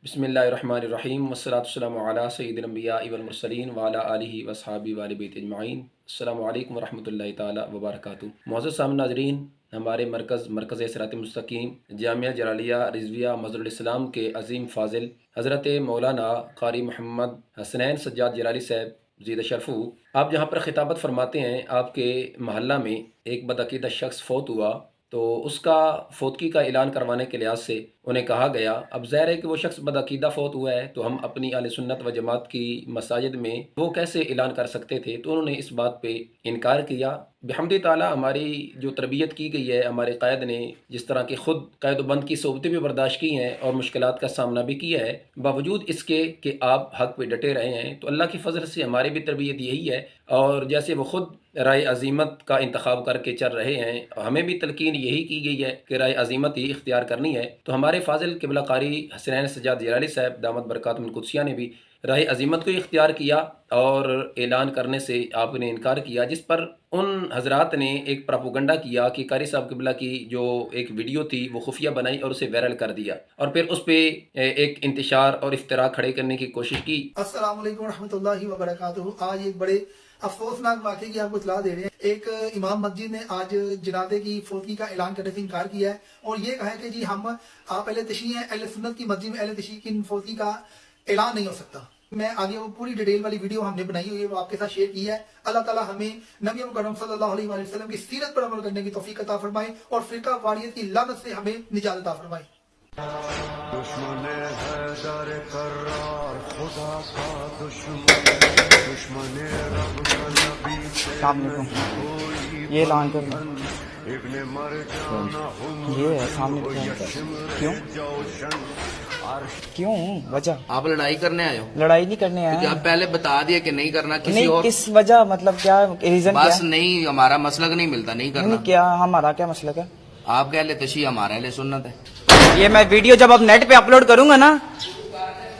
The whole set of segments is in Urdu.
بسم اللہ الرحمن الرحیم والصلاۃ والسلام علی سید الانبیاء والمرسلین وعلی آلہ وصحابہ وآل بیت اجمعین۔ السلام علیکم ورحمۃ اللہ تعالی وبرکاتہ۔ معزز سامعین ناظرین، ہمارے مرکز صراط مستقیم جامعہ جلالیہ رضویہ مظہر الاسلام کے عظیم فاضل حضرت مولانا قاری محمد حسنین سجاد جلالی صاحب زید شرفو، آپ جہاں پر خطابت فرماتے ہیں، آپ کے محلہ میں ایک بدعقیدہ شخص فوت ہوا تو اس کا فوتگی کا اعلان کروانے کے لحاظ سے انہیں کہا گیا، اب ظاہر ہے کہ وہ شخص بدعقیدہ فوت ہوا ہے تو ہم اپنی اہل سنت و جماعت کی مساجد میں وہ کیسے اعلان کر سکتے تھے، تو انہوں نے اس بات پہ انکار کیا۔ بحمد تعالیٰ ہماری جو تربیت کی گئی ہے، ہمارے قائد نے جس طرح کہ خود قید و بند کی صعوبتیں بھی برداشت کی ہیں اور مشکلات کا سامنا بھی کیا ہے، باوجود اس کے کہ آپ حق پہ ڈٹے رہے ہیں، تو اللہ کی فضل سے ہماری بھی تربیت یہی ہے، اور جیسے وہ خود رائے عزیمت کا انتخاب کر کے چل رہے ہیں، ہمیں بھی تلقین یہی کی گئی ہے کہ رائے عزیمت ہی اختیار کرنی ہے۔ تو ہمارے فاضل قبلہ قاری حسنین سجاد جلالی صاحب دامت برکاتہم القدسیہ نے بھی رائے عزیمت کو اختیار کیا اور اعلان کرنے سے آپ نے انکار کیا، جس پر ان حضرات نے ایک پراپوگنڈا کیا کہ قاری صاحب قبلہ کی جو ایک ویڈیو تھی وہ خفیہ بنائی اور اسے وائرل کر دیا، اور پھر اس پہ ایک انتشار اور افتراء کھڑے کرنے کی کوشش کی۔ السلام علیکم ورحمۃ اللہ وبرکاتہ۔ آج ایک بڑے افسوسناک واقعے کی آپ کو اطلاع دے رہے ہیں۔ ایک امام مسجد نے آج جنازے کی فوتگی کا اعلان کرنے سے انکار کیا ہے اور یہ کہا ہے کہ جی آپ اہل تشیع ہیں، اہل سنت کی مسجد میں اہل تشیع کی فوتگی کا اعلان نہیں ہو سکتا۔ میں آگے وہ پوری ڈیٹیل والی ویڈیو ہم نے بنائی ہوئی ہے، وہ آپ کے ساتھ شیئر کی ہے۔ اللہ تعالیٰ ہمیں نبی مکرم صلی اللہ علیہ وآلہ وسلم کی سیرت پر عمل کرنے کی توفیق عطا فرمائے اور فرقہ واریت کی لعنت سے ہمیں نجات عطا فرمائے۔ دشمن حیدر کرار خدا کا دشمن، دشمن رب کا نبی السلام علیکم۔ یہ اعلان کر ابن مر جانا یہ ہے سامنے کیوں کیوں وجہ آپ لڑائی کرنے آئے ہو؟ لڑائی نہیں کرنے کہ آیا آپ پہلے بتا دیا کہ نہیں کرنا، کسی نہیں، اور کس وجہ، مطلب کیا ریزن کیا بس نہیں، ہمارا مسلک نہیں ملتا، نہیں کرنا۔ نہیں کیا ہمارا کیا مسئلہ ہے؟ آپ کہہ لے تشیع، ہمارا اہل سنت ہے۔ یہ میں ویڈیو جب اب نیٹ پہ اپلوڈ کروں گا نا،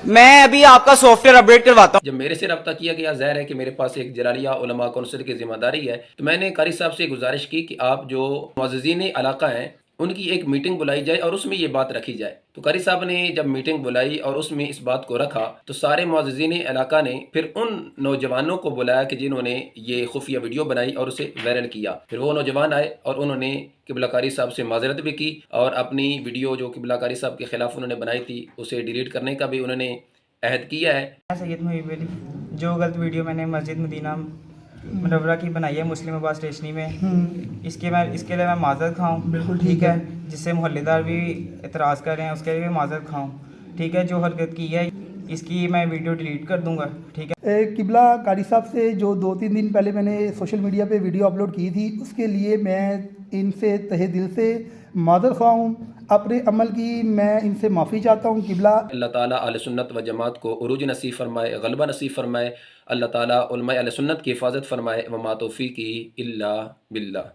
میں ابھی آپ کا سافٹ ویئر اپڈیٹ کرواتا ہوں۔ جب میرے سے رابطہ کیا گیا، ظاہر ہے کہ میرے پاس ایک جلالیہ علماء کونسل کی ذمہ داری ہے، تو میں نے قاری صاحب سے گزارش کی کہ آپ جو معززین علاقہ ہیں ان کی ایک میٹنگ بلائی جائے اور اس میں یہ بات رکھی جائے۔ تو قاری صاحب نے جب میٹنگ بلائی اور اس میں اس بات کو رکھا تو سارے معززین علاقہ نے پھر ان نوجوانوں کو بلایا کہ جنہوں نے یہ خفیہ ویڈیو بنائی اور اسے وائرل کیا۔ پھر وہ نوجوان آئے اور انہوں نے قبلہ قاری صاحب سے معذرت بھی کی اور اپنی ویڈیو جو قبلہ قاری صاحب کے خلاف انہوں نے بنائی تھی اسے ڈیلیٹ کرنے کا بھی انہوں نے عہد کیا ہے۔ سید محب علی، جو غلط ویڈیو میں نے مسجد مدینہ منورہ کی بنائی ہے مسلم آباد اسٹیشنری میں، اس کے لیے میں معذرت کھاؤں، بالکل ٹھیک ہے، جس سے محلے دار بھی اعتراض کر رہے ہیں، اس کے لیے بھی معذرت کھاؤں، ٹھیک ہے۔ جو حرکت کی ہے اس کی میں ویڈیو ڈیلیٹ کر دوں گا، ٹھیک ہے۔ قبلہ قاری صاحب سے جو 2-3 دن پہلے میں نے سوشل میڈیا پہ ویڈیو اپلوڈ کی تھی، اس کے لیے میں ان سے تہہ دل سے معذرت خواہ ہوں، اپنے عمل کی میں ان سے معافی چاہتا ہوں۔ قبلہ اللہ تعالیٰ اہل سنت و جماعت کو عروج نصیب فرمائے، غلبہ نصیب فرمائے، اللہ تعالیٰ علماء اہل سنت کی حفاظت فرمائے، وما توفیقی الا باللہ۔